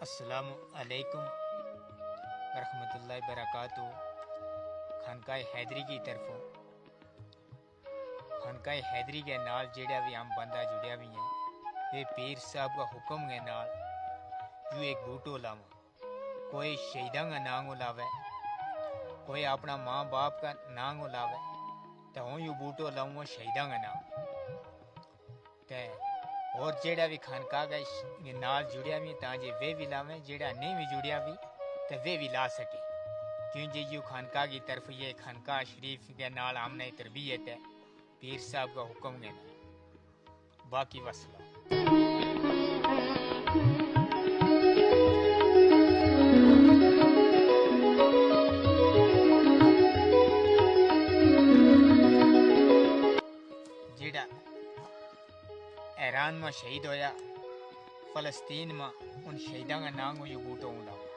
अस्सलामु अलैकुम वरहमतुल्लाहि बरकातुहू। खानकाए हैदरी की तरफों खानकाए हैदरी के नाल जेड़ा भी हम बंदा जुड़िया भी है वे पीर साहब का हुक्म के नाल यू एक बूटो लावा। कोई शहीदा का नाम लावे, कोई अपना माँ बाप का नाम लावे, तो हूँ यू बूटो लाऊंगा शहीदा का नाम। ते और जेड़ा भी खानका के नाल जुड़िया भी ताजे वे भी लावें, जेड़ा नहीं भी जुड़िया भी तो वे भी ला सके, क्योंकि यू खानका की तरफ ये खानका शरीफ के नाल हमने तरबियत है पीर साहब का हुक्म है ना। बाकी वसला जेड़ा ईरान में शहीद होया, फलस्तीन में उन शहीदा का नाम यू बूटो लाओ।